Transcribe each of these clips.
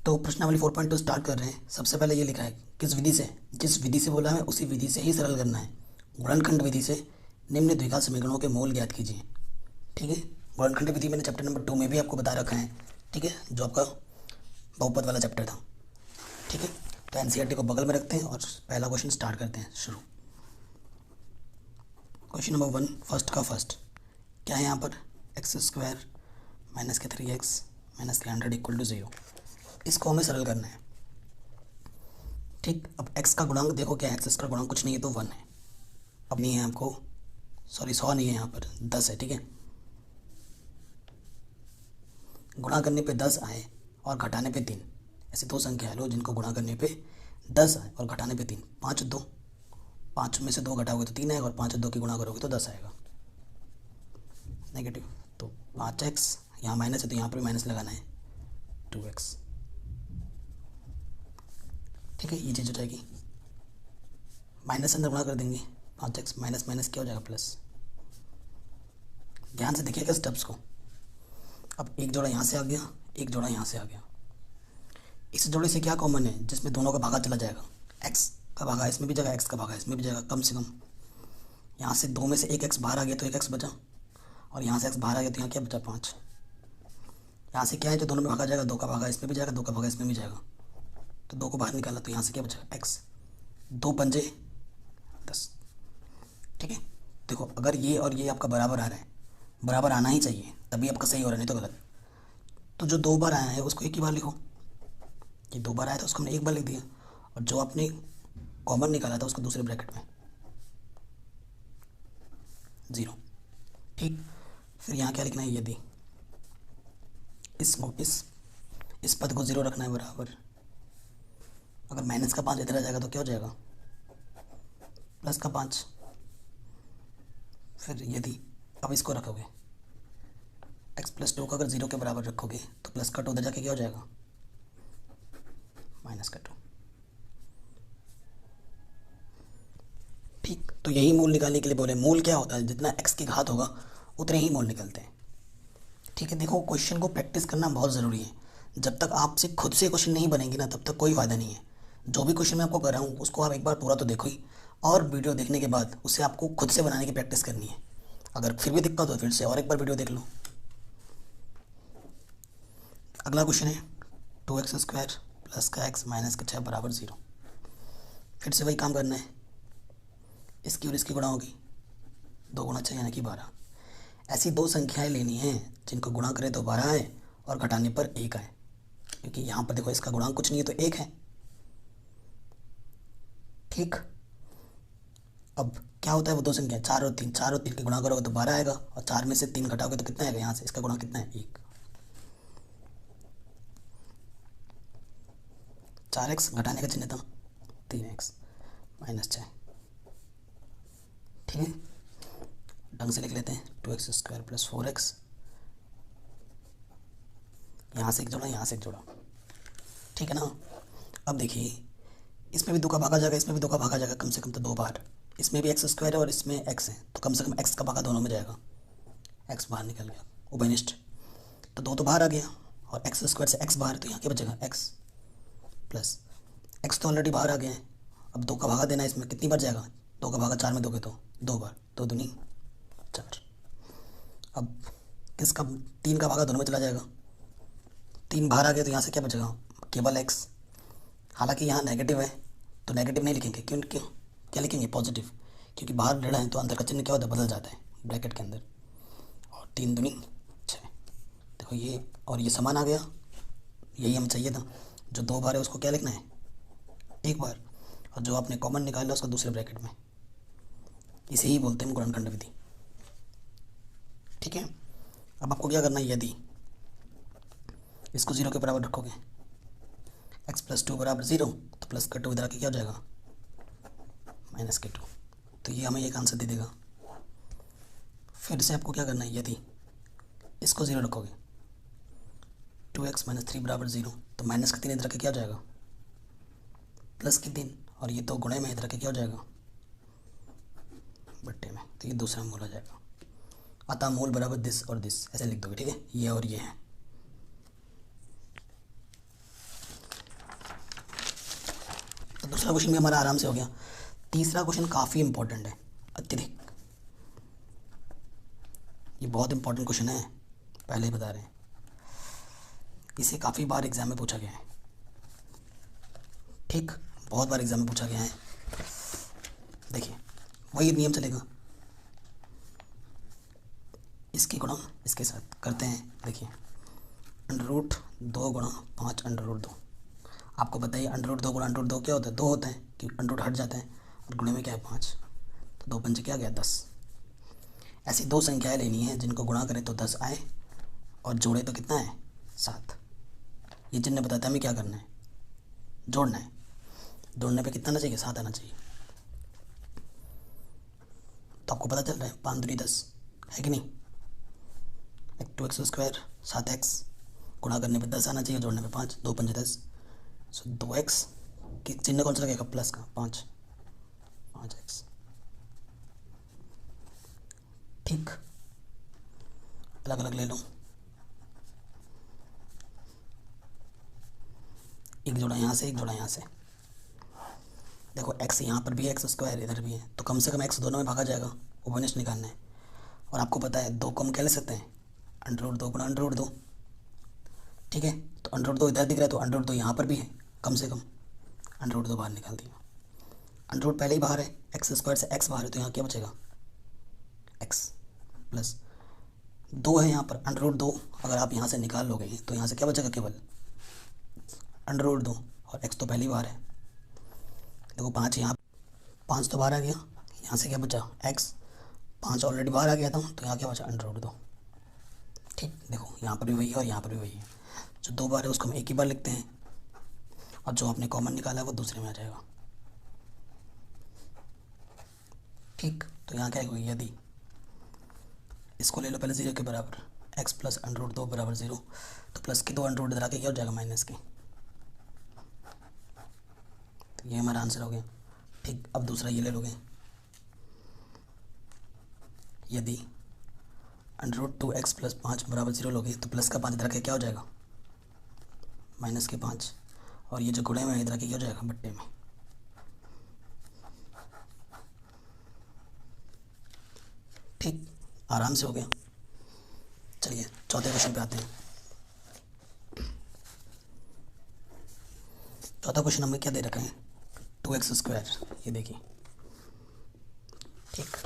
तो प्रश्नावली 4.2 स्टार्ट कर रहे हैं। सबसे पहले ये लिखा है किस विधि से, जिस विधि से बोला है उसी विधि से ही सरल करना है। गुणनखंड विधि से निम्न द्विघात समीकरणों के मोल ज्ञात कीजिए। ठीक है, गुणनखंड विधि मैंने चैप्टर नंबर 2 में भी आपको बता रखा है। ठीक है, जो आपका बहुपद वाला चैप्टर था। ठीक है, तो एनसीईआरटी को बगल में रखते हैं और पहला क्वेश्चन स्टार्ट करते हैं। शुरू। क्वेश्चन नंबर 1 फर्स्ट का फर्स्ट क्या है यहाँ पर, x² माइनस के 3x माइनस 300 इक्वल टू 0। इसको हमें सरल करना है। ठीक, अब x का गुणांक देखो क्या है, x का गुणांक कुछ नहीं है तो 1 है। अब नहीं है आपको, सॉरी 100 नहीं है, यहाँ पर 10 है। ठीक है, गुणा करने पे 10 आए और घटाने पे 3, ऐसे दो संख्या लो जिनको गुणा करने पे 10 आए और घटाने पे 3। 5 में से 2 घटाओगे तो 3 आएगा और 5 और 2 की गुणा करोगे तो 10 आएगा नेगेटिव। तो 5x यहाँ माइनस है तो यहाँ पर माइनस लगाना है 2x। ठीक है, ये चीज़ हो जाएगी, माइनस अंदर गुणा कर देंगे 5x माइनस माइनस क्या हो जाएगा प्लस। ध्यान से देखिएगा स्टेप्स को। अब एक जोड़ा यहाँ से आ गया, एक जोड़ा यहाँ से आ गया। इस जोड़े से क्या कॉमन है, जिसमें दोनों का भागा चला जाएगा। x का भागा इसमें भी जाएगा, x का भागा इसमें भी जाएगा। कम से कम यहाँ से 2 में से एक x बाहर आ गया तो एक x बचा, और यहाँ से x बाहर आ गया तो यहाँ क्या बचा 5। यहाँ से क्या है जो दोनों में भागा जाएगा, 2 का भागा इसमें भी जाएगा, 2 का भागा इसमें भी जाएगा। तो 2 को बाहर निकाला तो यहाँ से क्या बचा x। 2 पंजे 10। ठीक है, देखो अगर ये और ये आपका बराबर आ रहा है, बराबर आना ही चाहिए तभी आपका सही हो रहा है, नहीं तो गलत। तो जो 2 बार आया है उसको एक ही बार लिखो। ये 2 बार आया था उसको हमने एक बार लिख दिया, और जो आपने कॉमन निकाला था उसको दूसरे ब्रैकेट में 0। ठीक, फिर यहाँ क्या लिखना है, यदि इस पद को 0 रखना है बराबर। अगर माइनस का 5 इधर आ जाएगा तो क्या हो जाएगा, प्लस का 5। फिर यदि अब इसको रखोगे x प्लस 2 का अगर 0 के बराबर रखोगे तो प्लस का 2 उधर जाके क्या हो जाएगा, माइनस का 2। ठीक, तो यही मूल निकालने के लिए बोले। मूल क्या होता है, जितना x की घात होगा उतने ही मूल निकलते हैं। ठीक है, देखो क्वेश्चन को प्रैक्टिस करना बहुत ज़रूरी है। जब तक आपसे खुद से क्वेश्चन नहीं बनेंगे ना तब तक कोई फ़ायदा नहीं है। जो भी क्वेश्चन मैं आपको कर रहा हूँ उसको आप एक बार पूरा तो देखो ही, और वीडियो देखने के बाद उसे आपको खुद से बनाने की प्रैक्टिस करनी है। अगर फिर भी दिक्कत हो फिर से और एक बार वीडियो देख लो। अगला क्वेश्चन है 2x² प्लस का x माइनस का 6 बराबर 0। फिर से वही काम करना है, इसकी और इसकी गुणा होगी, 2 गुणा 6 यानी कि 12। ऐसी दो संख्याएं लेनी हैं जिनको गुणा करें तो 12 आए और घटाने पर 1 आए, क्योंकि यहाँ पर देखो इसका गुणांक कुछ नहीं है तो 1 है। ठीक, अब क्या होता है, वो दो संख्या 4 और 3, 4 और 3 की गुणा करोगे तो 12 आएगा, और 4 में से 3 घटाओगे तो कितना आएगा, यहाँ से इसका गुणा कितना है 1। 4x घटाने का चिन्ह था 3x माइनस 6। ठीक है, ढंग से लिख लेते हैं 2x² प्लस 4x। यहाँ से एक जोड़ा, यहाँ से एक जोड़ा। ठीक है ना। अब देखिए इसमें भी 2 का भागा जाएगा, इसमें भी 2 का भागा जाएगा, कम से कम तो 2 बार। इसमें भी x² है और इसमें x है, तो कम से कम x का भागा दोनों में जाएगा। x बाहर निकल गया, उभयनिष्ठ, तो 2 तो बाहर आ गया, और x² से x बाहर, तो यहाँ क्या बचेगा x प्लस x तो ऑलरेडी बाहर आ गया है। अब 2 का भागा देना है, इसमें कितनी बार जाएगा, 2 का भागा 4 में दोगे तो 2 बार, 2 दूनी 4। अब किसका 3 का भागा दोनों में चला जाएगा, 3 बाहर आ गया तो यहाँ से क्या बचेगा, केवल x। हालांकि यहाँ नेगेटिव है तो नेगेटिव नहीं लिखेंगे, क्यों क्यों क्या लिखेंगे, पॉजिटिव, क्योंकि बाहर ऋण है तो अंदर का चिन्ह क्या होता है, बदल जाता है ब्रैकेट के अंदर। और 3 दूनी 6। देखो ये और ये समान आ गया, यही हमें चाहिए था। जो 2 बार है उसको क्या लिखना है, 1 बार, और जो आपने कॉमन निकाला उसको दूसरे ब्रैकेट में। इसे ही बोलते हैं गुणनखंड विधि। ठीक है, अब आपको क्या करना है, यदि इसको 0 के बराबर रखोगे, x प्लस 2 बराबर 0, तो प्लस का 2 इधर आके क्या हो जाएगा, माइनस के 2। तो ये हमें एक आंसर दे देगा। फिर से आपको क्या करना है, यदि इसको 0 रखोगे 2x माइनस 3 बराबर 0, तो माइनस का 3 इधर आके क्या हो जाएगा, प्लस की 3, और ये 2 गुणे में इधर आके क्या हो जाएगा, बट्टे में, तो ये दूसरा मूल आ जाएगा। अतः मूल बराबर दिस और दिस, ऐसे लिख दोगे। ठीक है, ये और ये है। तो दूसरा क्वेश्चन भी हमारा आराम से हो गया। तीसरा क्वेश्चन काफ़ी इंपॉर्टेंट है, अत्यधिक, ये बहुत इंपॉर्टेंट क्वेश्चन है, पहले ही बता रहे हैं, इसे काफ़ी बार एग्जाम में पूछा गया है। ठीक, बहुत बार एग्जाम में पूछा गया है। देखिए वही नियम चलेगा, इसकी गुणा इसके साथ करते हैं। देखिए √2 गुणा 5 √2, आपको बताइए √2 गुणा √2 क्या होता है? 2 होता है कि √ हट जाता है और गुणे में क्या है 5, तो 2 पंचे क्या गया 10। ऐसी दो संख्याएं लेनी है जिनको गुणा करें तो 10 आए और जोड़े तो कितना है 7। ये चिन्ह बताता है हमें क्या करना है, जोड़ना है। जोड़ने पे कितना आना चाहिए 7 आना चाहिए। तो आपको पता चल रहा है 5 दूनी 10 है कि नहीं, 2x² 7x, गुणा करने पे 10 आना चाहिए, जोड़ने पे 5, 2 पंजे 10, सो 2x की चिन्ह कौन सा लगेगा प्लस का 5x। ठीक, अलग अलग ले लो, एक जोड़ा यहाँ से एक जोड़ा यहाँ से। देखो x यहाँ पर भी है, x² इधर भी है, तो कम से कम x दोनों में भागा जाएगा, ओवनिस्ट निकालना है। और आपको पता है 2 को हम क्या ले सकते हैं √2 गुणा √2। ठीक है, तो √2 इधर दिख रहा है तो √2 यहाँ पर भी है, कम से कम √2 बाहर निकाल दिया। √ पहले ही बाहर है, x² से x बाहर है, तो यहाँ क्या बचेगा x प्लस 2 है यहाँ पर √2। अगर आप यहाँ से निकाल लोगे तो यहाँ से क्या बचेगा केवल √2 और x तो पहले ही बाहर है। देखो 5 यहाँ, 5 तो बाहर आ गया, यहाँ से क्या बचा x, 5 ऑलरेडी बाहर आ गया था, तो यहाँ क्या बचा √2। ठीक, देखो यहाँ पर भी वही है और यहाँ पर भी वही है। जो 2 बार है उसको हम एक ही बार लिखते हैं और जो आपने कॉमन निकाला है वो दूसरे में आ जाएगा। ठीक, तो यहाँ क्या है यदि, इसको ले लो पहले 0 के बराबर, x प्लस √2 बराबर 0, तो प्लस की 2 √ इधर आके क्या हो जाएगा माइनस की, तो ये हमारा आंसर हो गया। ठीक, अब दूसरा ये ले लोगे, यदि √2x प्लस 5 बराबर 0 लोगे तो प्लस का 5 इधर आके क्या हो जाएगा माइनस के 5, और ये जो गुणे में इधर आके क्या हो जाएगा बट्टे में। ठीक, आराम से हो गया। चलिए चौथे क्वेश्चन पे आते हैं। चौथा क्वेश्चन हमें क्या दे रखा है 2x², ये देखिए। ठीक,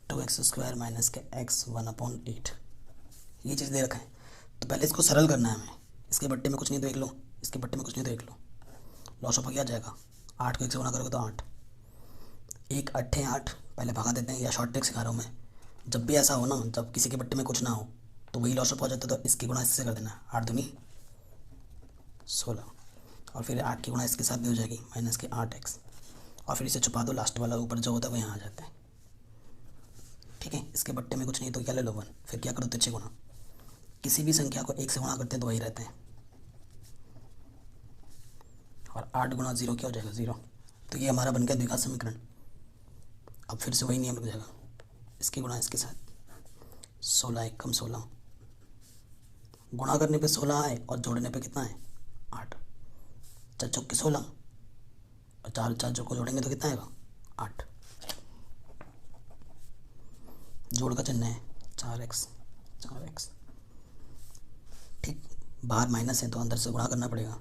2x² माइनस के x 1/8, ये चीज़ दे रखा है। तो पहले इसको सरल करना है हमें, इसके बट्टे में कुछ नहीं तो एक लो, इसके बट्टे में कुछ नहीं तो एक लो, लॉस ऑफ क्या आ जाएगा 8 को 1 से गुणा करोगे तो 8, 1 8 8, पहले भगा देते हैं, या शॉर्ट ट्रिक सिखा रहा हूँ मैं। जब भी ऐसा हो ना, जब किसी के बट्टे में कुछ ना हो तो वही लॉस ऑफ हो जाता है, तो इसकी गुणा इससे कर देना, 8 दूनी 16, और फिर 8 की गुणा इसके साथ भी हो जाएगी माइनस के 8x, और फिर इसे छुपा दो, लास्ट वाला ऊपर जो होता है वो यहाँ आ जाता है। ठीक है, इसके बट्टे में कुछ नहीं तो क्या ले लो 1, फिर क्या करो तिरछे गुणा, किसी भी संख्या को 1 से गुणा करते हैं तो वही रहते हैं, और 8 गुणा 0 क्या हो जाएगा 0, तो ये हमारा बन गया द्विघात समीकरण। अब फिर से वही नियम लग जाएगा, इसकी गुणा इसके साथ, 16 1 कम 16, गुणा करने पे 16 आए और जोड़ने पे कितना है 8, 4 चौक के 16 और 4 4 को जोड़ेंगे तो कितना आएगा 8, जोड़ का चिन्ह है 4x। ठीक, बाहर माइनस है तो अंदर से गुणा करना पड़ेगा,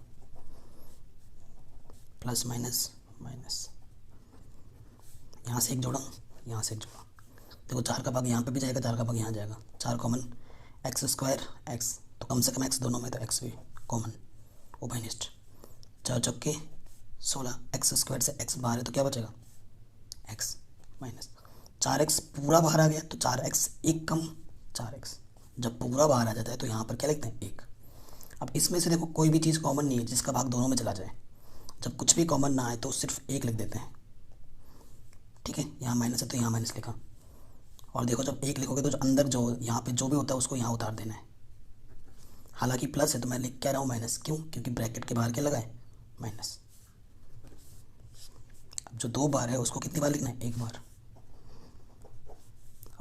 प्लस माइनस माइनस, यहाँ से एक जोड़ा यहाँ से एक जोड़ा, देखो 4 का भाग यहाँ पे भी जाएगा, 4 का भाग यहाँ जाएगा, 4 कॉमन, x² x, तो कम से कम x दोनों में, तो x भी कॉमन उभयनिष्ठ, 4 चौके 16, x² से x बाहर है तो क्या बचेगा x माइनस 4x, पूरा बाहर आ गया तो 4x, एक कम 4x, जब पूरा बाहर आ जाता है तो यहाँ पर क्या लिखते हैं 1। अब इसमें से देखो कोई भी चीज़ कॉमन नहीं है जिसका भाग दोनों में चला जाए, जब कुछ भी कॉमन ना आए तो सिर्फ 1 लिख देते हैं। ठीक है, यहाँ माइनस है तो यहाँ माइनस लिखा, और देखो जब 1 लिखोगे तो अंदर जो यहाँ पे जो भी होता है उसको यहाँ उतार देना है। हालांकि प्लस है तो मैं लिख क्या रहा हूँ माइनस, क्यों, क्योंकि ब्रैकेट के बाहर क्या लगा है माइनस। अब जो 2 बार है उसको कितनी बार लिखना है 1 बार,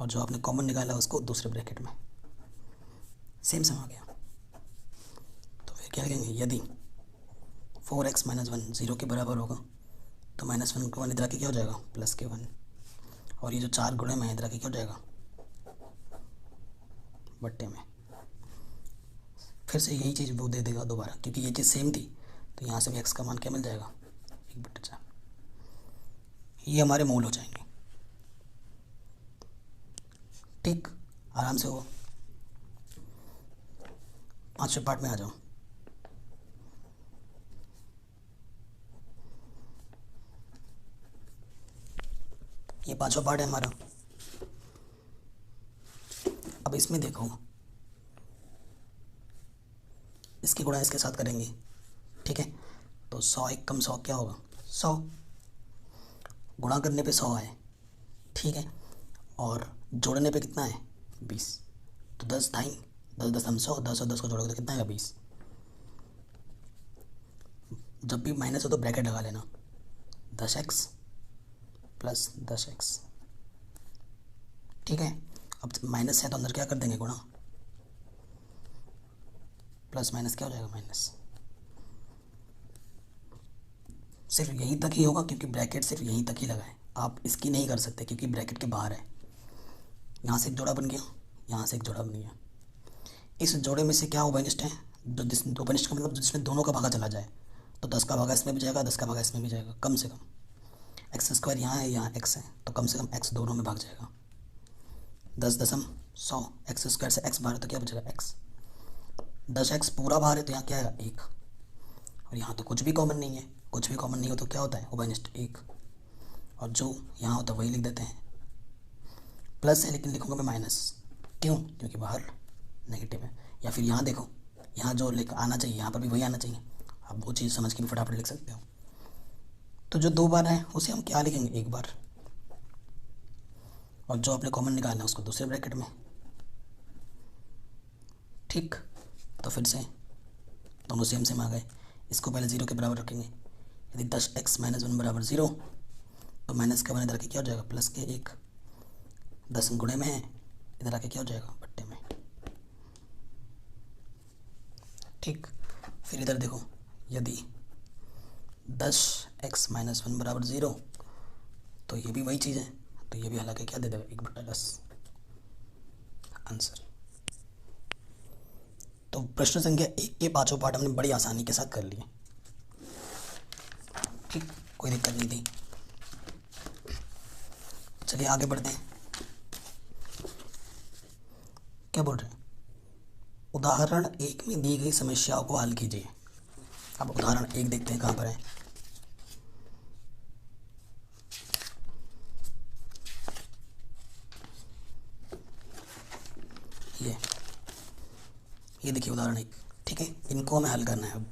और जो आपने कॉमन निकाला है उसको दूसरे ब्रैकेट में, सेम आ गया। तो फिर क्या लिखेंगे, यदि 4x माइनस 1 0 के बराबर होगा, तो -1 को 1 इधर आके क्या हो जाएगा, प्लस के 1, और ये जो 4 गुणे में इधर आके क्या हो जाएगा, बट्टे में। फिर से यही चीज़ वो दे देगा दोबारा, क्योंकि ये चीज़ सेम थी, तो यहाँ से भी x का मान क्या मिल जाएगा, 1/4। ये हमारे मूल हो जाएंगे। ठीक, आराम से हो। 5वें पार्ट में आ जाओ। ये 5वां पार्ट है हमारा। अब इसमें देखो, इसकी गुणा इसके साथ करेंगे, ठीक है। तो 100 एक कम 100 क्या होगा, 100। गुणा करने पे 100 है, ठीक है, और जोड़ने पे कितना है, 20। तो 10 ढाई 10 10 हम 100, 10 और 10 को जोड़ोगे तो कितना आएगा, 20। जब भी माइनस हो तो ब्रैकेट लगा लेना, 10x प्लस 10x, ठीक है। अब माइनस है तो अंदर क्या कर देंगे, गुणा, प्लस माइनस क्या हो जाएगा, माइनस। सिर्फ यहीं तक ही होगा, क्योंकि ब्रैकेट सिर्फ यहीं तक ही लगा है, आप इसकी नहीं कर सकते क्योंकि ब्रैकेट के बाहर है। यहाँ से एक जोड़ा बन गया, यहाँ से एक जोड़ा बन गया। इस जोड़े में से क्या उभयनिष्ठ है, जो जिस उभयनिष्ठ का मतलब जिसमें दोनों का भागा चला जाए, तो 10 का भागा इसमें भी जाएगा, 10 का भागा इसमें भी जाएगा, कम से कम। x² यहाँ है, यहाँ x है, तो कम से कम x दोनों में भाग जाएगा। 10 दशम 100, x² से x बाहर तो क्या बचेगा, x। 10x पूरा बाहर है तो यहाँ क्या आएगा, 1, और यहाँ तो कुछ भी कॉमन नहीं है, कुछ भी कॉमन नहीं हो तो क्या होता है, उभयनिष्ठ 1, और जो यहाँ होता है वही लिख देते हैं। प्लस है लेकिन लिखूंगा मैं माइनस, क्यों, क्योंकि बाहर नेगेटिव है। या फिर यहाँ देखो, यहाँ जो लिख आना चाहिए यहाँ पर भी वही आना चाहिए, आप वो चीज़ समझ के भी फटाफट लिख सकते हो। तो जो 2 बार है उसे हम क्या लिखेंगे, 1 बार, और जो आपने कॉमन निकालना है उसको दूसरे ब्रैकेट में। ठीक, तो फिर से दोनों सेम सेम आ गए। इसको पहले 0 के बराबर रखेंगे। यदि 10x माइनस 1 बराबर 0, तो माइनस का 1 इधर आके क्या हो जाएगा, प्लस के 1। 10 गुणे में है, इधर आके क्या हो जाएगा, बट्टे में। ठीक, फिर इधर देखो, यदि 10x माइनस 1 बराबर 0, तो ये भी वही चीज़ है, तो ये भी हालांकि क्या दे देगा, 1/10 आंसर। तो प्रश्न संख्या 1 के 5 पार्ट हमने बड़ी आसानी के साथ कर लिए। ठीक, कोई दिक्कत नहीं थी। चलिए आगे बढ़ते हैं। क्या बोल रहे हैं, उदाहरण 1 में दी गई समस्याओं को हल कीजिए। अब उदाहरण 1 देखते हैं कहाँ पर है। ये देखिए उदाहरण 1, ठीक है। इनको हमें हल करना है। अब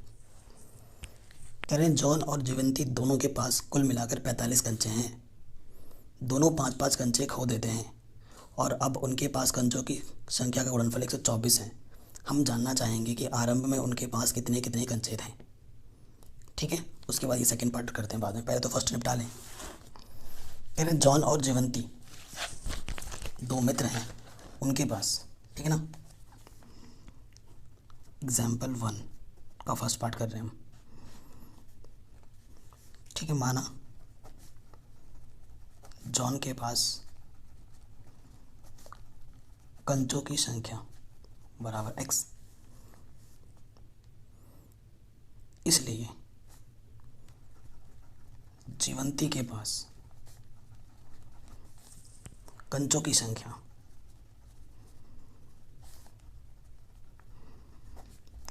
कह रहे हैं जॉन और जीवंती दोनों के पास कुल मिलाकर 45 कंचे हैं। दोनों 5-5 कंचे खो देते हैं, और अब उनके पास कंचों की संख्या का गुणनफल 124 है। हम जानना चाहेंगे कि आरंभ में उनके पास कितने कितने कंचे थे। ठीक है, उसके बाद ये सेकंड पार्ट करते हैं बाद में, पहले तो फर्स्ट निपटा लें। कह रहे हैं जॉन और जीवंती 2 मित्र हैं, उनके पास, ठीक है ना। एग्जाम्पल 1 का फर्स्ट पार्ट कर रहे हैं हम, ठीक है। माना जॉन के पास कंचों की संख्या बराबर x, इसलिए जीवंती के पास कंचों की संख्या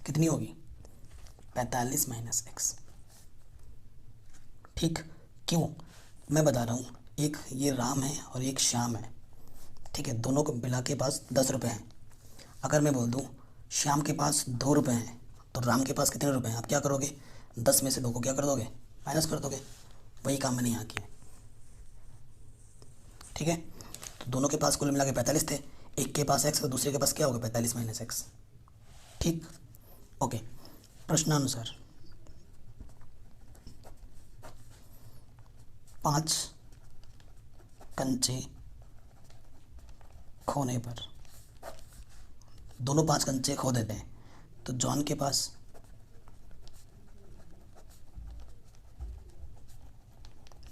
कितनी होगी, 45 माइनस x। ठीक, क्यों, मैं बता रहा हूँ। एक ये राम है और एक श्याम है, ठीक है। दोनों को मिला के पास 10 रुपये हैं। अगर मैं बोल दूँ श्याम के पास 2 रुपये हैं, तो राम के पास कितने रुपए हैं, आप क्या करोगे, 10 में से 2 को क्या कर दोगे, माइनस कर दोगे। वही काम मैंने यहाँ किया, ठीक है। तो दोनों के पास कुल मिला के 45 थे, एक के पास x तो दूसरे के पास क्या होगा, 45 माइनस x। ठीक, ओके। प्रश्नानुसार 5 कंचे खोने पर, दोनों 5 कंचे खो देते हैं, तो जॉन के पास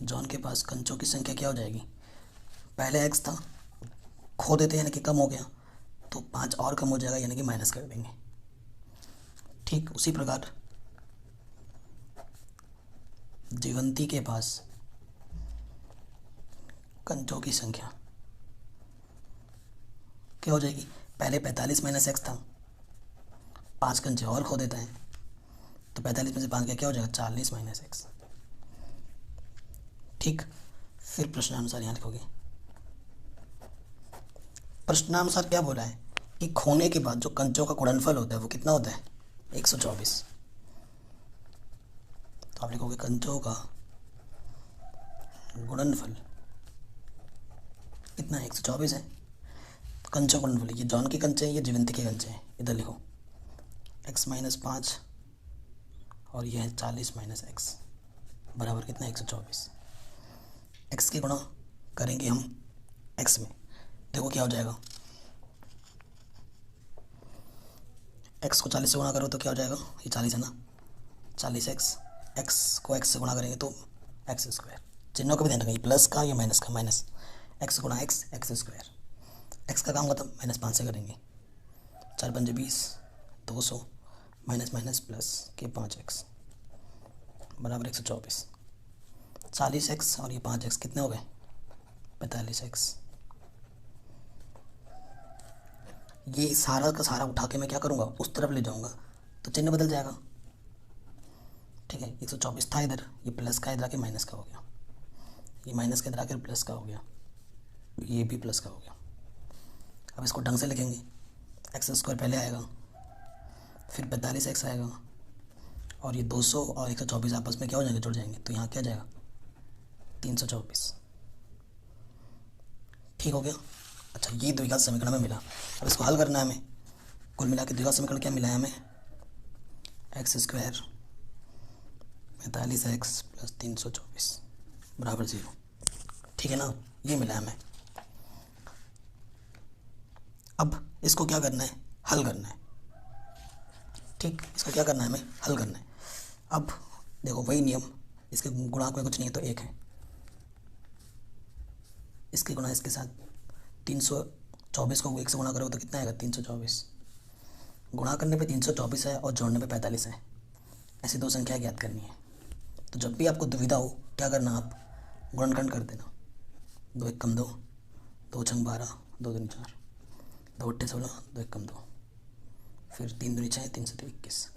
जॉन के पास कंचों की संख्या क्या हो जाएगी, पहले एक्स था, खो देते यानी कि कम हो गया, तो 5 और कम हो जाएगा यानी कि माइनस कर देंगे। ठीक उसी प्रकार जीवंती के पास कंचों की संख्या क्या हो जाएगी, पहले 45 माइनस एक्स था, 5 कंचे और खो देता है, तो 45 में से 5 क्या हो जाएगा, 40 माइनस एक्स। ठीक, फिर प्रश्नानुसार यहाँ लिखोगे। प्रश्नानुसार क्या बोला है कि खोने के बाद जो कंचों का गुणनफल होता है वो कितना होता है, 124। तो आप लिखोगे कंचों का गुणनफल कितना है, 124 है। कंचों का गुणनफल, ये जॉन के कंचे हैं, ये जीवंती के कंचे हैं, इधर लिखो x माइनस 5 और ये है 40 माइनस एक्स बराबर कितना, 124। x के गुणा करेंगे हम x में, देखो क्या हो जाएगा, x को 40 से गुणा करो तो क्या हो जाएगा, ये 40 है ना, 40x, x को x से गुणा करेंगे तो एक्स स्क्वायर, चिन्हों का भी ध्यान रखेंगे, प्लस का या माइनस का, माइनस x गुणा एक्स, एक्स स्क्वायर, x का काम खत्म, माइनस 5 से करेंगे, 4 पंजे 20, 200 माइनस माइनस प्लस के 5x बराबर 124। 40x और ये 5x कितने हो गए, 45x। ये सारा का सारा उठा के मैं क्या करूँगा, उस तरफ ले जाऊँगा तो चिन्ह बदल जाएगा। ठीक है, 124 था इधर, ये प्लस का इधर आके माइनस का हो गया, ये माइनस का इधर आके प्लस का हो गया, ये भी प्लस का हो गया। अब इसको ढंग से लिखेंगे, एक्स स्क्वायर पहले आएगा, फिर 45x आएगा, और ये 200 और 124 आपस में क्या हो जाएंगे, जुड़ जाएंगे, तो यहाँ क्या जाएगा, 324। ठीक हो गया। अच्छा, ये द्विघात समीकरण में मिला, अब इसको हल करना है हमें। कुल मिला के द्विघात समीकरण क्या मिला है हमें, एक्स स्क्वायर 45x प्लस 324 बराबर 0। ठीक है ना, ये मिला है हमें। अब इसको क्या करना है, हल करना है। ठीक, इसका क्या करना है हमें, हल करना है। अब देखो वही नियम, इसके गुणा में कुछ नहीं है तो 1 है, इसके गुणा इसके साथ 324 को 1 से गुणा करोगे तो कितना आएगा, 324। गुणा करने पे 324 है और जोड़ने पे 45 है, ऐसी दो संख्या ज्ञात करनी है। तो जब भी आपको दुविधा हो क्या करना, आप गुणनखंड कर देना, 2 1 कम 2, 2 छंग 12, 2 दूनी 4, 2 8 16, 2 1 कम 2, फिर 3 दूनी 6, 3 7 21,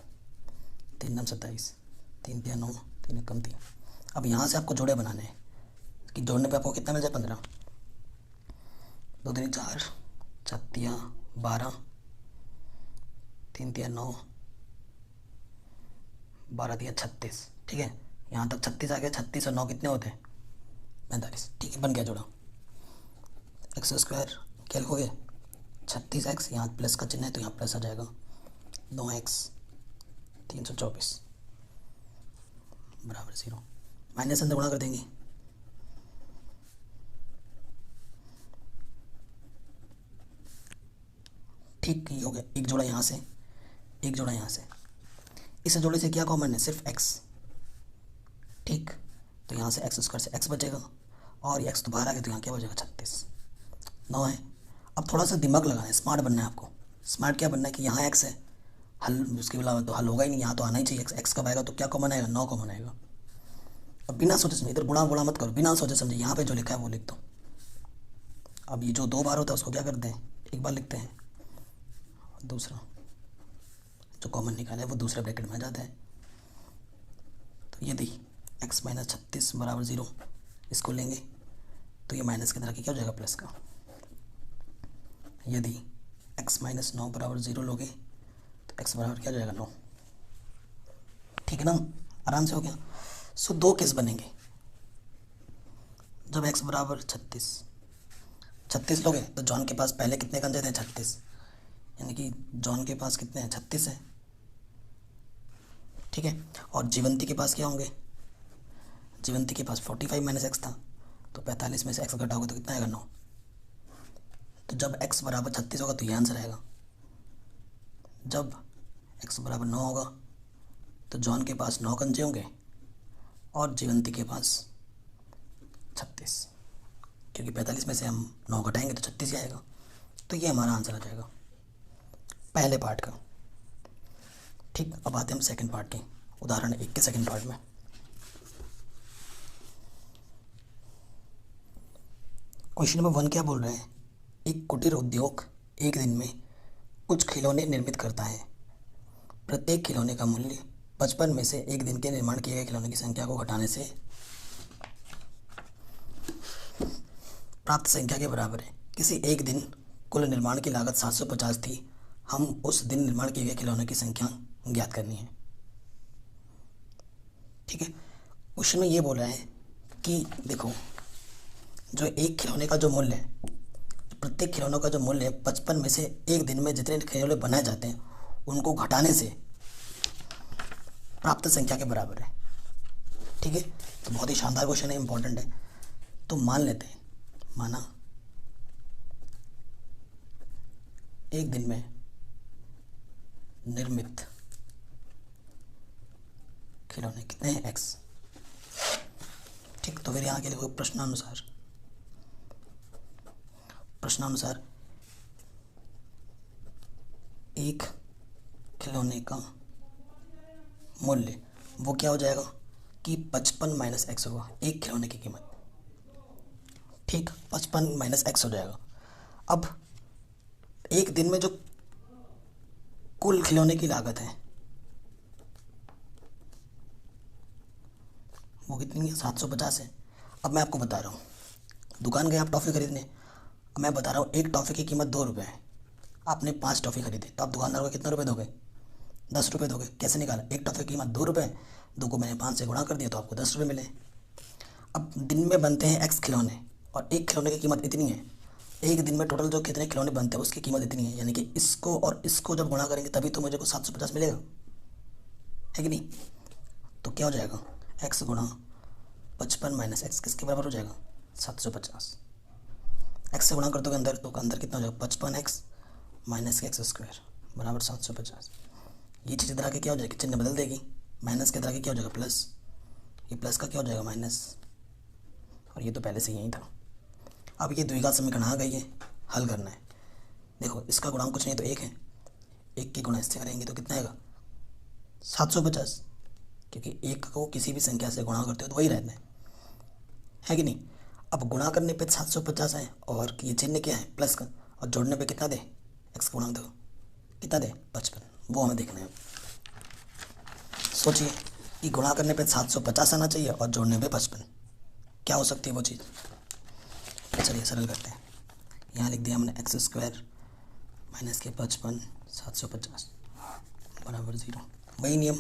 3 9 27, 3 3 9, 3 1 कम 3। अब यहाँ से आपको जोड़े बनाने हैं कि जोड़ने पे आपको कितना मिल जाए, 15, 2 दूनी 4, 4 12, 3 3 9, 12 3 36। ठीक है, यहाँ तक 36 आ गया, 36 और 9 कितने होते हैं, 45। ठीक है, बन गया जोड़ा। एक्स स्क्वायर क्या लिखोगे, 36x, यहाँ प्लस का चिन्ह है तो यहाँ प्लस आ जाएगा, 9x 324 बराबर 0। माइनस अंदर गुणा कर देंगे, ठीक, ये हो गया। एक जोड़ा यहाँ से, एक जोड़ा यहाँ से, इस जोड़े से क्या कॉमन है, सिर्फ x। ठीक, तो यहाँ से एक्स स्क्वायर से x बचेगा और ये x तो बाहर आ गया तो यहाँ क्या बचेगा, 36। 9 है। अब थोड़ा सा दिमाग लगाना है, स्मार्ट बनना है आपको। स्मार्ट क्या बनना है कि यहाँ x है, हल उसके अलावा तो हल होगा ही नहीं, यहाँ तो आना ही चाहिए। x कब आएगा तो क्या कॉमन आएगा, 9 कॉमन आएगा। अब बिना सोचे समझे, इधर गुणा गुणा मत करो, बिना सोचे समझे यहाँ पे जो लिखा है वो लिख दो। अब ये जो 2 बार होता है उसको क्या करते हैं, एक बार लिखते हैं, दूसरा जो कॉमन निकाला है वो दूसरे ब्रैकेट में आ जाता है। तो यदि x माइनस 36 बराबर 0 इसको लेंगे तो ये माइनस की तरह क्या हो जाएगा, प्लस का। यदि x माइनस 9 बराबर 0 लोगे तो x बराबर क्या हो जाएगा, 9। ठीक है ना, आराम से हो गया। सो 2 केस बनेंगे, जब x बराबर 36 लोगे तो जॉन के पास पहले कितने कंचे थे, 36, यानी कि जॉन के पास कितने हैं, 36 है। ठीक है, और जीवंती के पास क्या होंगे, जीवंती के पास 45 माइनस एक्स था, तो 45 में से x घटाओगे तो कितना आएगा, 9। तो जब x बराबर 36 होगा तो ये आंसर आएगा। जब x बराबर 9 होगा तो जॉन के पास 9 कंचे होंगे और जीवंती के पास 36, क्योंकि 45 में से हम 9 घटाएंगे तो 36 ही आएगा। तो ये हमारा आंसर आ जाएगा पहले पार्ट का। ठीक, अब आते हैं हम सेकंड पार्ट के, उदाहरण 1 के सेकंड पार्ट में। क्वेश्चन नंबर 1 क्या बोल रहे हैं, एक कुटीर उद्योग एक दिन में कुछ खिलौने निर्मित करता है। प्रत्येक खिलौने का मूल्य 55 में से एक दिन के निर्माण किए गए खिलौने की संख्या को घटाने से प्राप्त संख्या के बराबर है। किसी एक दिन कुल निर्माण की लागत 750 थी। हम उस दिन निर्माण किए गए खिलौनों की संख्या ज्ञात करनी है। ठीक है, क्वेश्चन में ये बोल रहा है कि देखो, जो एक खिलौने का जो मूल्य है, प्रत्येक खिलौनों का जो मूल्य है 55 में से एक दिन में जितने खिलौने बनाए जाते हैं उनको घटाने से प्राप्त संख्या के बराबर है। ठीक है, तो बहुत ही शानदार क्वेश्चन है, इंपॉर्टेंट है। तो मान लेते हैं, माना एक दिन में निर्मित खिलौने कितने हैं, एक्स। ठीक, तो फिर यहाँ के देखो प्रश्नानुसार एक खिलौने का मूल्य वो क्या हो जाएगा कि 55 माइनस एक्स होगा, एक खिलौने की कीमत। ठीक, 55 माइनस एक्स हो जाएगा। अब एक दिन में जो कुल खिलौने की लागत है वो कितनी है, 750 है। अब मैं आपको बता रहा हूँ, दुकान गए आप टॉफ़ी खरीदने, अब मैं बता रहा हूँ एक टॉफ़ी की कीमत 2 रुपये है। आपने 5 टॉफ़ी खरीदी तो आप दुकानदार को कितने रुपए दोगे, 10 रुपये दोगे। कैसे निकाला, एक टॉफ़ी की कीमत 2 रुपये, 2 को मैंने 5 से गुणा कर दिया तो आपको 10 रुपये मिले। अब दिन में बनते हैं एक्स खिलौने और एक खिलौने की कीमत इतनी है। एक दिन में टोटल जो कितने खिलौने बनते हैं उसकी कीमत इतनी है, यानी कि इसको और इसको जब गुणा करेंगे तभी तो मुझे को 750 मिलेगा, है कि नहीं। तो क्या हो जाएगा, एक्स गुणा 55 माइनस एक्स किसके बराबर हो जाएगा, 750। एक्स से गुणा कर दोगे अंदर तो अंदर कितना हो जाएगा, 55 एक्स माइनस के एक्स स्क्वायर बराबर 750। ये चीज़ इधर आके क्या हो जाएगी, चिन्ह बदल देगी, माइनस के इधर आके क्या हो जाएगा प्लस, ये प्लस का क्या हो जाएगा माइनस, और ये तो पहले से यही था। अब ये द्विघात समीकरण आ गई है, हल करना है। देखो इसका गुणांक कुछ नहीं तो 1 है, 1 की गुणा इससे करेंगे तो कितना आएगा 750, क्योंकि 1 को किसी भी संख्या से गुणा करते हो तो वही रहता है कि नहीं। अब गुणा करने पे 750 है और ये चिन्ह क्या है प्लस का, और जोड़ने पे कितना दे, एक्स का गुणांक दो कितना दे 55, वो हमें देखना है। सोचिए कि गुणा करने पे 750 आना चाहिए और जोड़ने पे 55, क्या हो सकती है वो चीज़। चलिए सरल करते हैं, यहाँ लिख दिया हमने एक्स स्क्वायर माइनस के 55 750 बराबर 0। वही नियम,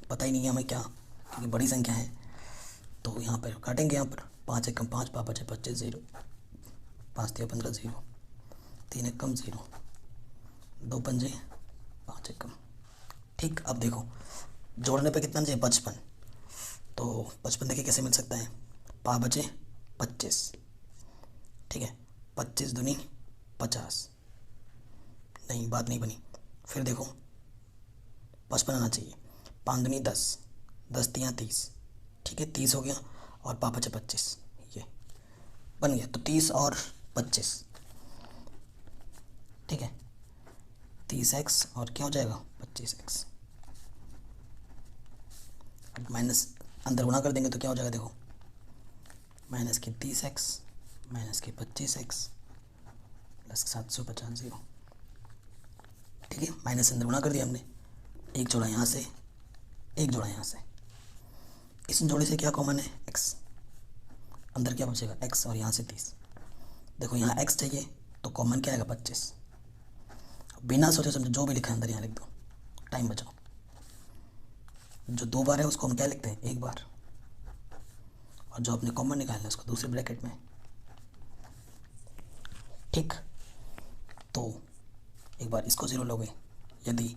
पता ही नहीं है हमें क्या, क्योंकि बड़ी संख्या है तो यहाँ पर काटेंगे, यहाँ पर 5 एकम 5 5 बचे 25 0, 5 3 15 0, 3 एकम 0, 2 पंजे 5 एकम। ठीक, अब देखो जोड़ने पे कितना चाहिए 55, तो 55 देखिए कैसे मिल सकता है, 5 बचे 25, ठीक है, 25 दूनी 50, नहीं बात नहीं बनी। फिर देखो 55 आना चाहिए, 5 दूनी 10, 10 3 30, ठीक है 30 हो गया, और 5 बचे 25, ये बन गया। तो 30 और 25, ठीक है 30x और क्या हो जाएगा 25x। अब माइनस अंदर गुणा कर देंगे तो क्या हो जाएगा, देखो माइनस के 30x माइनस के 25x प्लस 750 0, ठीक है। माइनस अंदर गुणा कर दिया हमने, एक जोड़ा यहाँ से एक जोड़ा यहाँ से, इस जोड़े से क्या कॉमन है x, अंदर क्या बचेगा x और यहाँ से 30। देखो यहाँ x चाहिए तो कॉमन क्या आएगा 25। बिना सोचे समझे जो भी लिखा है अंदर यहाँ लिख दो, टाइम बचाओ। जो 2 बार है उसको हम क्या लिखते हैं 1 बार, और जो अपने कॉमन निकालना है उसको दूसरे ब्रैकेट में। ठीक, तो एक बार इसको 0 लोगे, यदि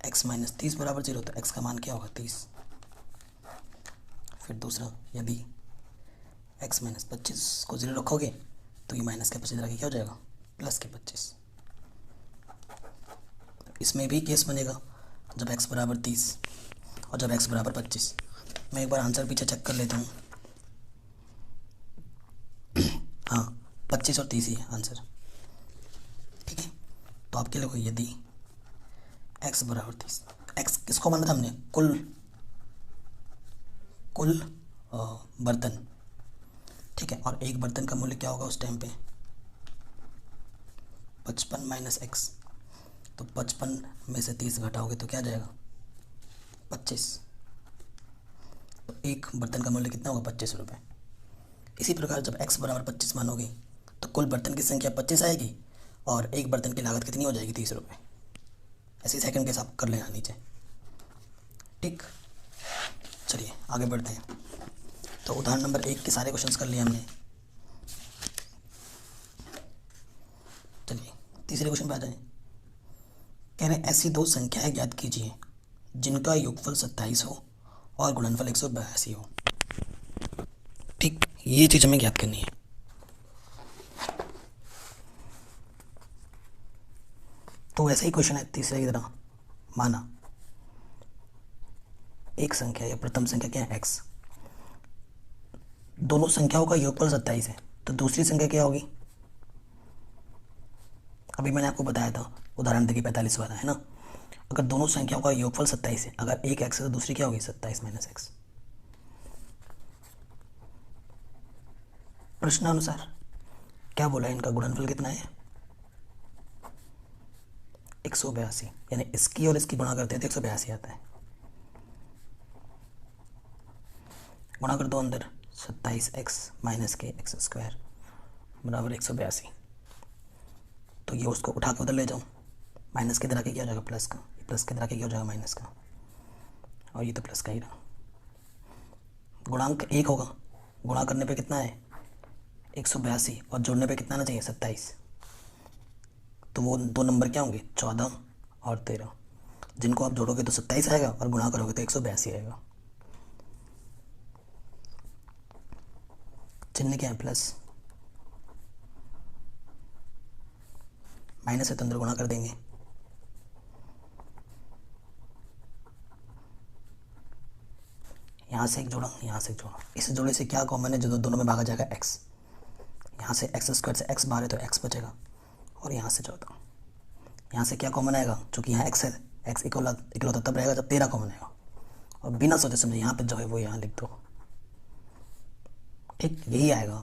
x माइनस 30 बराबर 0 तो x का मान क्या होगा 30। फिर दूसरा, यदि x माइनस 25 को 0 रखोगे तो ये माइनस के 25 रखे क्या हो जाएगा प्लस के 25। इसमें भी केस बनेगा जब x बराबर 30 और जब x बराबर 25। मैं एक बार आंसर पीछे चेक कर लेता हूँ। हाँ 25 और 30 ही है आंसर। ठीक है, तो आपके लिए यदि x बराबर 30, x किसको माना था हमने, कुल कुल बर्तन। ठीक है, और एक बर्तन का मूल्य क्या होगा उस टाइम पे, 55 माइनस एक्स। तो 55 में से 30 घटाओगे तो क्या जाएगा, 25। तो एक बर्तन का मूल्य कितना होगा, 25 रुपये। इसी प्रकार जब x बराबर 25 मानोगे तो कुल बर्तन की संख्या 25 आएगी और एक बर्तन की लागत कितनी हो जाएगी, 30 रुपये। ऐसे सेकंड के हिसाब कर लेना नीचे। ठीक, चलिए आगे बढ़ते हैं। तो उदाहरण नंबर 1 के सारे क्वेश्चंस कर लिए हमने। चलिए तीसरे क्वेश्चन पे आ जाएं। कह रहे हैं ऐसी दो संख्याएं ज्ञात कीजिए जिनका योगफल 27 हो और गुणनफल 182 हो। ठीक, ये चीज़ हमें ज्ञात करनी है। तो ऐसा ही क्वेश्चन है तीसरे की तरह। माना एक संख्या या प्रथम संख्या क्या है, x, दोनों संख्याओं का योगफल 27 है, तो दूसरी संख्या क्या होगी। अभी मैंने आपको बताया था उदाहरण देखिए 45 वाला, है ना। अगर दोनों संख्याओं का योगफल 27 है, अगर एक x है तो दूसरी क्या होगी, 27 माइनस एक्स। प्रश्नानुसार क्या बोला है, इनका गुणनफल कितना है, 182। यानी इसकी और इसकी गुणा करते हैं तो 182 आता है। गुणा कर दो अंदर, 27x माइनस के एक्स स्क्वायर बराबर 182। तो ये उसको उठा के उधर ले जाओ, माइनस के तरह के क्या हो जाएगा प्लस का, प्लस के तरह के क्या हो जाएगा माइनस का, और ये तो प्लस का ही रहा। गुणांक 1 होगा, गुणा करने पे कितना है 182 और जोड़ने पे कितना आना चाहिए 27। तो वो दो नंबर क्या होंगे 14 और 13, जिनको आप जोड़ोगे तो 27 आएगा और गुणा करोगे तो 182 आएगा। चिन्ह क्या है प्लस, माइनस है तो अंदर गुणा कर देंगे। यहाँ से एक जोड़ा, यहाँ से एक जोड़ा, इस जोड़े से क्या कॉमन है, जो दोनों में भागा जाएगा x। यहाँ से एक्स स्क्वायर से x बाहर है तो x बचेगा, और यहाँ से 14, यहाँ से क्या कॉमन आएगा, चूँकि यहाँ x है, x इकलौता तब रहेगा जब 13 कॉमन आएगा। और बिना सोचे समझे यहाँ पे जो है वो यहाँ लिख दो। ठीक, यही आएगा।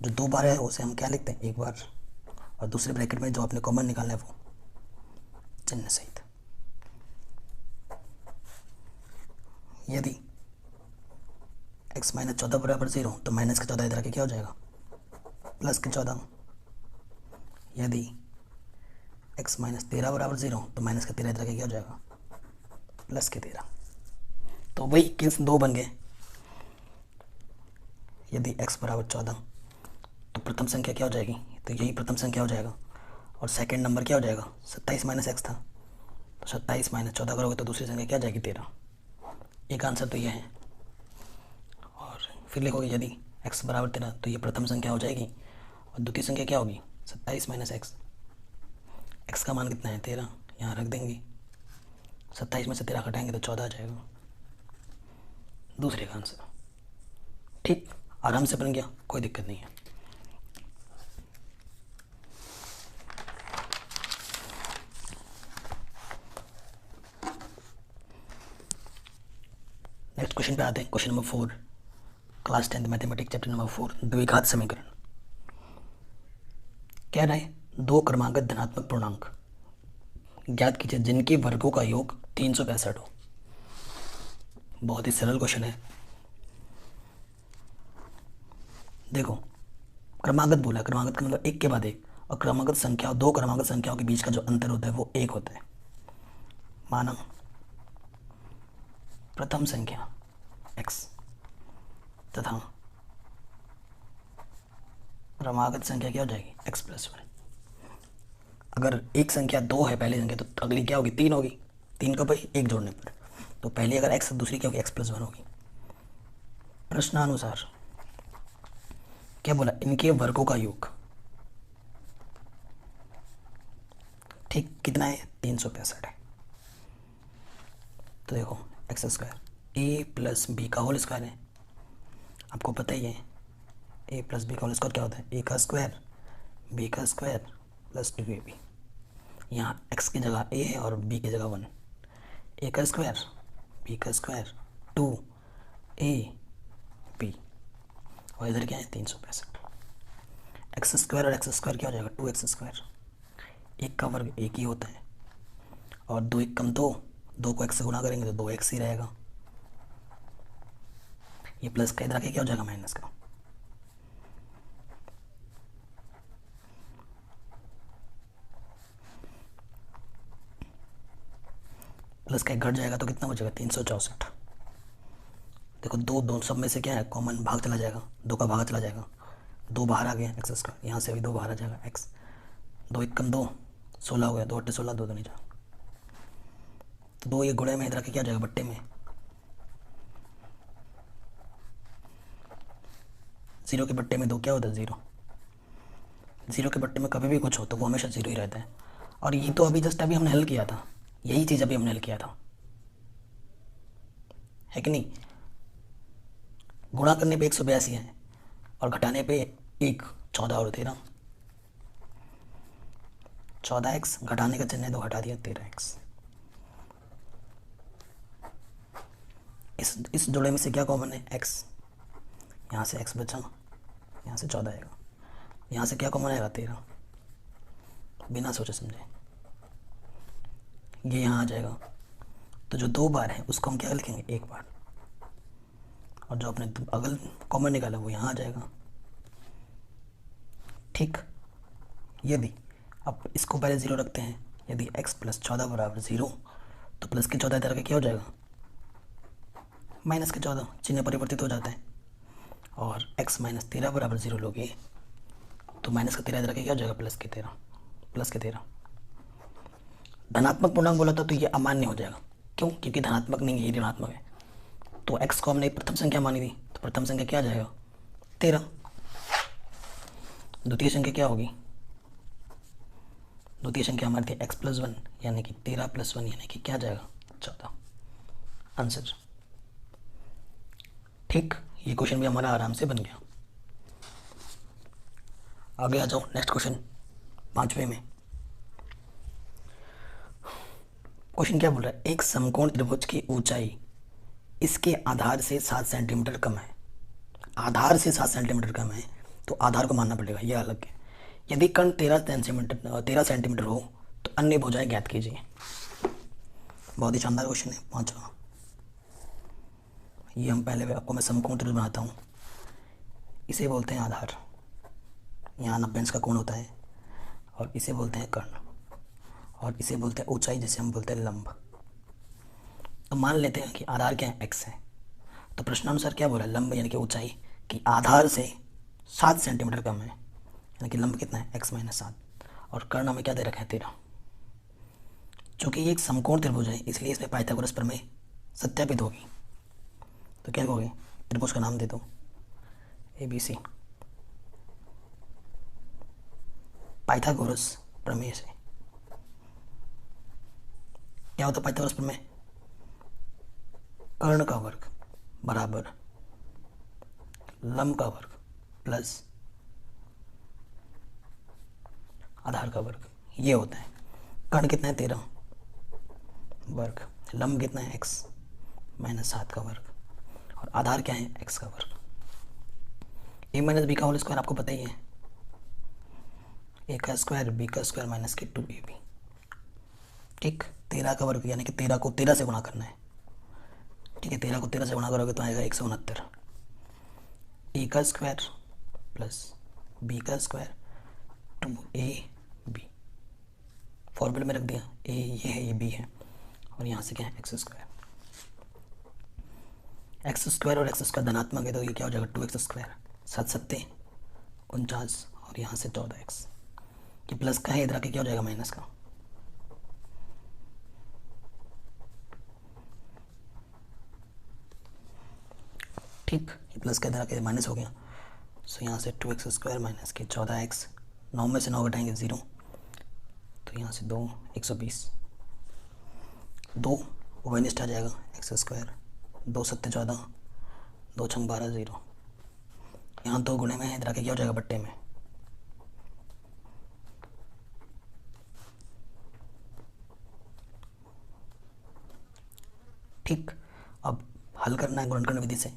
जो 2 बार है उसे हम क्या लिखते हैं, 1 बार, और दूसरे ब्रैकेट में जो आपने कॉमन निकालना है वो चिन्ह सहित। यदि x माइनस 14 बराबर 0 तो माइनस के 14 इधर के क्या हो जाएगा, प्लस के 14। यदि x माइनस 13 बराबर 0 तो माइनस के 13 इधर के क्या हो जाएगा, प्लस के 13। तो वही केस 2 बन गए। यदि x बराबर 14 तो प्रथम संख्या क्या हो जाएगी, तो यही प्रथम संख्या हो जाएगा, और सेकंड नंबर क्या हो जाएगा 27 माइनस एक्स था, तो 27 माइनस 14 करोगे तो दूसरी संख्या क्या जाएगी 13। एक आंसर तो ये है। और फिर लिखोगे यदि x बराबर 13 तो ये प्रथम संख्या हो जाएगी, और द्वितीय संख्या क्या होगी 27 माइनस एक्स। एक्स का मान कितना है 13, यहाँ रख देंगे, 27 में से 13 घटाएंगे तो 14 आ जाएगा, दूसरे का आंसर। ठीक, आराम से बन गया, कोई दिक्कत नहीं है। नेक्स्ट क्वेश्चन पे आते हैं, question number 4, class 10 mathematics chapter number 4, द्विघात समीकरण। क्या रहा है, 2 क्रमागत धनात्मक पूर्णांक ज्ञात कीजिए जिनके वर्गों का योग 365 हो। बहुत ही सरल क्वेश्चन है। देखो क्रमागत बोला, क्रमागत का मतलब एक के बाद एक, और क्रमागत संख्या, 2 क्रमागत संख्याओं के बीच का जो अंतर होता है वो 1 होता है। माना प्रथम संख्या x तथा क्रमागत संख्या क्या हो जाएगी x प्लस 1। अगर एक संख्या 2 है पहली संख्या, तो अगली क्या होगी 3 होगी। 3 का भाई 1 जोड़ने पर, तो पहली अगर x दूसरी क्या होगी x प्लस 1 होगी। प्रश्नानुसार क्या बोला, इनके वर्गों का योग। ठीक, कितना है 365 है। तो देखो x square a plus b का होल स्क्वायर है, आपको पता ही है ए प्लस बी का होल स्क्वायर क्या होता है, ए का स्क्वायर बी का स्क्वायर प्लस 2ab। यहाँ एक्स की जगह ए है और बी की जगह 1, ए का स्क्वायर बी का स्क्वायर 2ab और इधर क्या है 365। एक्स स्क्वायर और एक्स स्क्वायर क्या हो जाएगा 2x स्क्वायर, एक का वर्ग एक ही होता है और 2 एक कम 2, 2 को x से गुणा करेंगे तो 2x ही रहेगा। ये प्लस का इधर आके क्या हो जाएगा माइनस का, प्लस का एक घट जाएगा तो कितना बचेगा 364। देखो दो दो सब में से क्या है कॉमन, भाग चला जाएगा, 2 का भाग चला जाएगा, 2 बाहर आ गया एक्स स्क्वायर, यहाँ से भी 2 बाहर आ जाएगा एक्स, 2 एक कम 2 16 हो गया, 2 अट्ठे 16, 2 दूनी 4, तो 2 ये गुणे में इधर के क्या हो जाएगा बट्टे में, 0 के बट्टे में 2 क्या होता है 0, 0 के बट्टे में कभी भी कुछ हो तो वो हमेशा 0 ही रहता है। और ये तो अभी जस्ट अभी हमने हल किया था, यही चीज़ अभी हमने हल किया था, है कि नहीं। गुणा करने पे 182 है और घटाने पे 1 14 और 13, 14x घटाने का चिन्ह है तो घटा दिया 13x। इस जोड़े में से क्या कॉमन है x, यहाँ से x बचा, यहाँ से 14 आएगा, यहाँ से क्या कॉमन आएगा 13, बिना सोचे समझे ये यहाँ आ जाएगा, तो जो 2 बार है उसको हम क्या लिखेंगे 1 बार, और जो अपने अगल कॉमन निकाला वो यहाँ आ जाएगा। ठीक, यदि अब इसको पहले 0 रखते हैं, यदि x प्लस 14 बराबर 0 तो प्लस के 14 इधर के क्या हो जाएगा माइनस के 14, चिन्ह परिवर्तित हो जाता है, और x माइनस 13 बराबर 0 लोगे तो माइनस का 13 इधर के क्या हो जाएगा प्लस के 13, प्लस के 13। धनात्मक पूर्णांक बोला था तो ये अमान्य हो जाएगा, क्यों, क्योंकि धनात्मक नहीं है ये ऋणात्मक है, तो x को हमने प्रथम संख्या मानी थी तो प्रथम संख्या क्या आ जाएगा 13, द्वितीय संख्या क्या होगी, द्वितीय संख्या हमारी थी x प्लस 1 यानी कि 13 प्लस 1 यानी कि क्या आ जाएगा 14, आंसर। ठीक, ये क्वेश्चन भी हमारा आराम से बन गया। आगे आ जाओ नेक्स्ट क्वेश्चन 5वें में। क्वेश्चन क्या बोल रहा है, एक समकोण त्रिभुज की ऊंचाई इसके आधार से 7 सेंटीमीटर कम है, आधार से 7 सेंटीमीटर कम है तो आधार को मानना पड़ेगा, ये अलग है। यदि कर्ण 13 सेंटीमीटर हो तो अन्य भुजाएं ज्ञात कीजिए। बहुत ही शानदार क्वेश्चन है 5वां। ये हम पहले आपको मैं समकोण त्रिभुज बनाता हूँ, इसे बोलते हैं आधार, यहाँ 90 अंश का कोण होता है, और इसे बोलते हैं कर्ण, और इसे बोलते हैं ऊंचाई जिसे हम बोलते हैं लंब। तो मान लेते हैं कि आधार क्या है x है, तो प्रश्नानुसार क्या बोला लंब यानी कि ऊंचाई कि आधार से 7 सेंटीमीटर कम है, यानी कि लंब कितना है x माइनस 7, और कर्ण हमें क्या दे रखा है 13। चूँकि ये एक समकोण त्रिभुज है इसलिए इसमें पाइथागोरस प्रमेय सत्यापित होगी, तो क्या होगी त्रिभुज का नाम दे दो ABC, पाइथागोरस प्रमेय से क्या होता है पाइथागोरस प्रमेय, कर्ण का वर्ग बराबर लंब का वर्ग प्लस आधार का वर्ग, ये होता है। कर्ण कितना है 13 वर्ग, लंब कितना है x माइनस 7 का वर्ग, और आधार क्या है x का वर्ग। a माइनस बी का होल स्क्वायर आपको पता ही है, a का स्क्वायर b का स्क्वायर माइनस के 2ab। ठीक, 13 का वर्ग यानी कि 13 को 13 से गुणा करना है, ठीक है, 13 को 13 से गुणा करोगे तो आएगा 169, ए का स्क्वायर प्लस बी का स्क्वायर 2ab, फॉर्मूले में रख दिया, ए ये है ये बी है, और यहाँ से क्या है एक्स स्क्वायर, एक्स स्क्वायर और एक्स स्क्वायर धनात्मक है तो ये क्या हो जाएगा 2x स्क्वायर, 7 सत्ते 49, और यहाँ से 14x, ये प्लस का है इधर आके क्या हो जाएगा माइनस का। ठीक, ये प्लस का इधर आके माइनस हो गया, सो यहाँ से 2x स्क्वायर माइनस के 14x, 9 में से 9 घटाएंगे 0, तो यहाँ से 2 120, 2 ओवेनिस्ट आ जाएगा एक्स स्क्वायर, 2 सत्ते 14, 2 छंग 12 0, यहाँ 2 गुणे में इधर आके क्या हो जाएगा बट्टे में। ठीक, अब हल करना है गुणनखंड विधि से।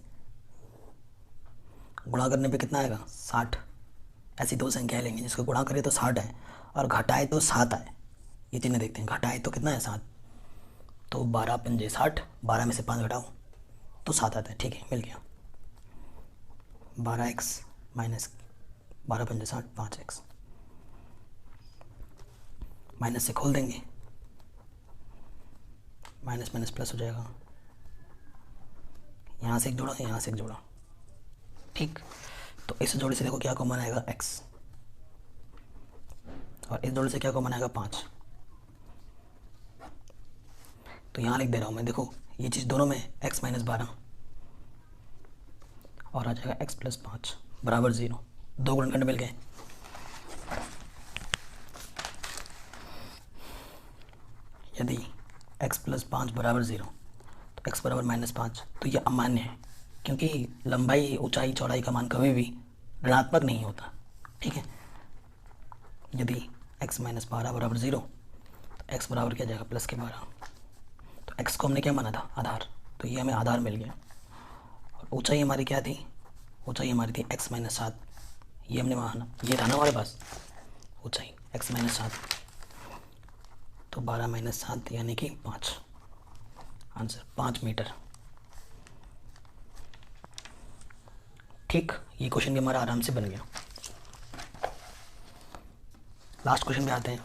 गुणा करने पे कितना आएगा 60। ऐसी दो संख्याएं लेंगे जिसको गुणा करें तो 60 है और घटाए तो 7 आए। ये चिन्ह देखते हैं, घटाए तो कितना है 7, तो 12 पंजे 60, 12 में से 5 घटाओ तो 7 आता है। ठीक है, मिल गया। 12x माइनस 12 पंजे 60, 5x माइनस से खोल देंगे, माइनस माइनस प्लस हो जाएगा। यहाँ से एक जोड़ा, यहाँ से एक जोड़ा। ठीक, तो इस जोड़े से देखो क्या कॉमन आएगा x, और इस जोड़े से क्या कॉमन आएगा 5। तो यहाँ लिख दे रहा हूँ मैं, देखो ये चीज़ दोनों में x माइनस 12 और आ जाएगा x प्लस 5 बराबर 0। दो गुणनखंड मिल गए। यदि x प्लस 5 बराबर 0 तो x बराबर -5, तो ये अमान्य है क्योंकि लंबाई ऊंचाई चौड़ाई का मान कभी भी ऋणात्मक नहीं होता। ठीक है, यदि x माइनस 12 बराबर 0 तो x बराबर क्या जाएगा प्लस के 12। तो x को हमने क्या माना था आधार, तो ये हमें आधार मिल गया। और ऊंचाई हमारी क्या थी, ऊंचाई हमारी थी x माइनस 7, ये हमने माना, ये था ना हमारे पास ऊंचाई x माइनस 7, तो 12 माइनस 7 यानी कि 5, आंसर 5 मीटर। ठीक, ये क्वेश्चन भी हमारा आराम से बन गया। लास्ट क्वेश्चन पे आते हैं,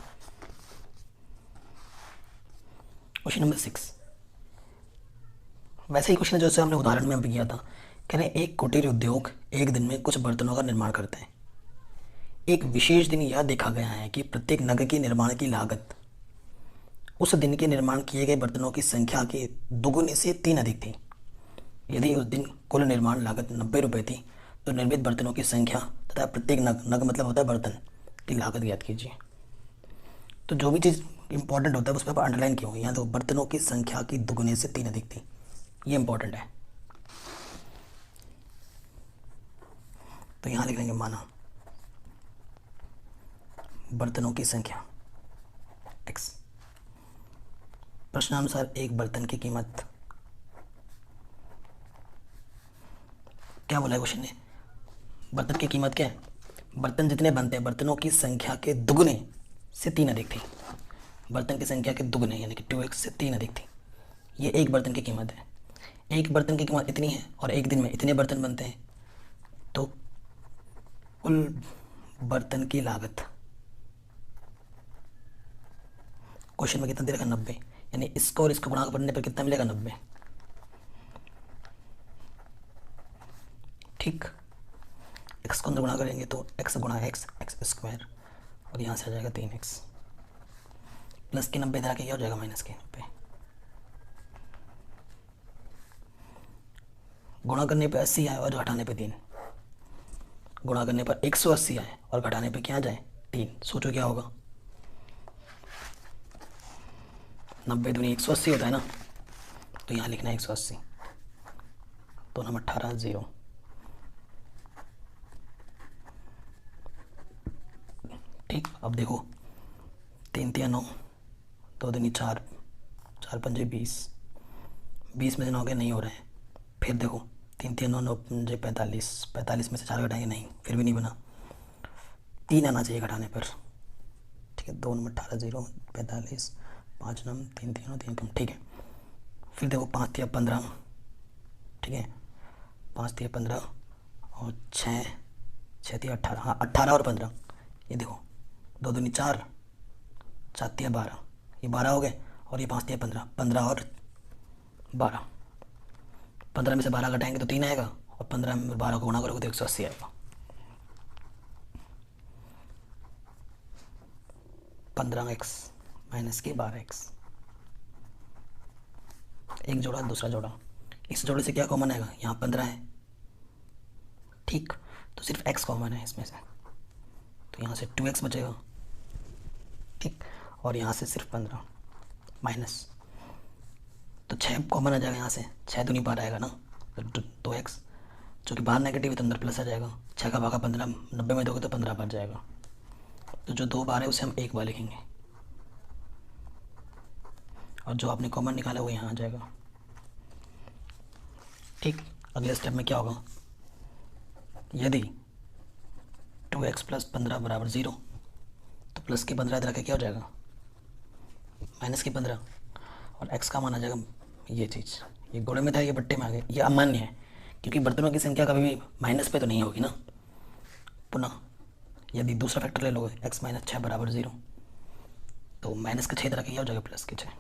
क्वेश्चन नंबर 6। वैसे ही क्वेश्चन जैसे हमने उदाहरण में भी किया था। कह रहे एक कुटीर उद्योग एक दिन में कुछ बर्तनों का निर्माण करते हैं। एक विशेष दिन यह देखा गया है कि प्रत्येक नग के निर्माण की लागत उस दिन के निर्माण किए गए बर्तनों की संख्या के दोगुने से 3 अधिक थी। यदि उस दिन कुल निर्माण लागत 90 रुपये थी तो निर्मित बर्तनों की संख्या तथा प्रत्येक नग, नग मतलब होता है बर्तन, की लागत ज्ञात कीजिए। तो जो भी चीज़ इंपॉर्टेंट होता है उस पर अंडरलाइन क्यों, यहाँ तो बर्तनों की संख्या की दोगुने से 3 अधिक थी, ये इंपॉर्टेंट है। तो यहाँ लिख लेंगे माना बर्तनों की संख्या x। प्रश्नानुसार एक बर्तन की कीमत, क्या बोला है क्वेश्चन ने, बर्तन की कीमत क्या है, बर्तन जितने बनते हैं बर्तनों की संख्या के दुगने से 3 अधिक थी। बर्तन की संख्या के दुगने यानी कि 2x से 3 अधिक थी। ये एक बर्तन की कीमत है। एक बर्तन की कीमत इतनी है और एक दिन में इतने बर्तन बनते हैं, तो कुल बर्तन की लागत क्वेश्चन में कितना दे रखा 90, यानी इसको और इसको गुणा करने पर कितना मिलेगा 90। ठीक, x को अंदर गुणा करेंगे तो x गुणा x, x स्क्वायर, और यहाँ से आ जाएगा 3x प्लस के 90 इधर आके क्या हो जाएगा माइनस के 90। गुणा करने पे 80 आए और घटाने पे 3, गुणा करने पर 180 आए और घटाने पे क्या जाए 3। सोचो क्या होगा, 90 दूनी 180 होता है ना, तो यहाँ लिखना है 180, तो नंबर 18 0। ठीक, अब देखो 3 3 9, 2 दूनी 4, 4 पंजे 20, 20 में से 9 के नहीं हो रहे हैं। फिर देखो 3 3 9 9 पंजे 45, 45 में से 4 घटाएंगे नहीं, फिर भी नहीं बना, 3 आना चाहिए घटाने पर। ठीक है, 2 नंबर 18 0, 45, 5 नंबर 3 3 3 कम। ठीक है, फिर देखो 5 3 15, ठीक है 5 3 15 और 6 6 3 18, हाँ 18 और 15, ये देखो 2 दूनी 4, 4 3 12, ये 12 हो गए, और ये 5 3 15, 15 और 12, 15 में से 12 घटाएंगे तो 3 आएगा, और 15 में 12 को गुणा करोगे तो 180 आएगा। 15x माइनस की 12x, एक जोड़ा दूसरा जोड़ा, इस जोड़े से क्या कॉमन आएगा, यहाँ 15 है। ठीक, तो सिर्फ x कॉमन है इसमें से, तो यहाँ से 2x बचेगा। ठीक, और यहाँ से सिर्फ 15 माइनस, तो 6 कॉमन आ जाएगा यहाँ से, 6 दूनी 12 आएगा ना, तो 2x, जो कि बाहर नेगेटिव है तो अंदर प्लस आ जाएगा। 6 का भागा 15, 90 में दोगे तो 15 बार जाएगा। तो जो 2 बार है उसे हम 1 बार लिखेंगे, और जो आपने कॉमन निकाला वो यहाँ आ जाएगा। ठीक, अगले स्टेप में क्या होगा, यदि 2x प्लस 15 बराबर 0, तो प्लस के 15 इधर आके क्या हो जाएगा, माइनस के 15, और x का मान आ जाएगा ये चीज़। ये गोले में था, ये बट्टे में आ गए। ये अमान्य है क्योंकि बर्तनों की संख्या कभी भी माइनस पे तो नहीं होगी ना। पुनः यदि दूसरा फैक्टर ले लोगे x माइनस 6 बराबर 0, तो माइनस के 6 इधर आके क्या हो जाएगा, प्लस के 6।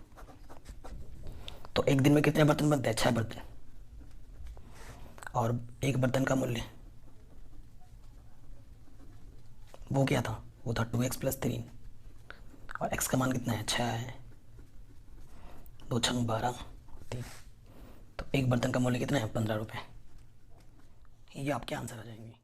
तो एक दिन में कितने बर्तन बनते हैं, 6 बर्तन। और एक बर्तन का मूल्य वो क्या था, वो था 2x प्लस 3, और x का मान कितना है, 6 है। 2 छंग 12, 3। तो एक बर्तन का मूल्य कितना है, 15 रुपये। ये आपके आंसर आ जाएंगे।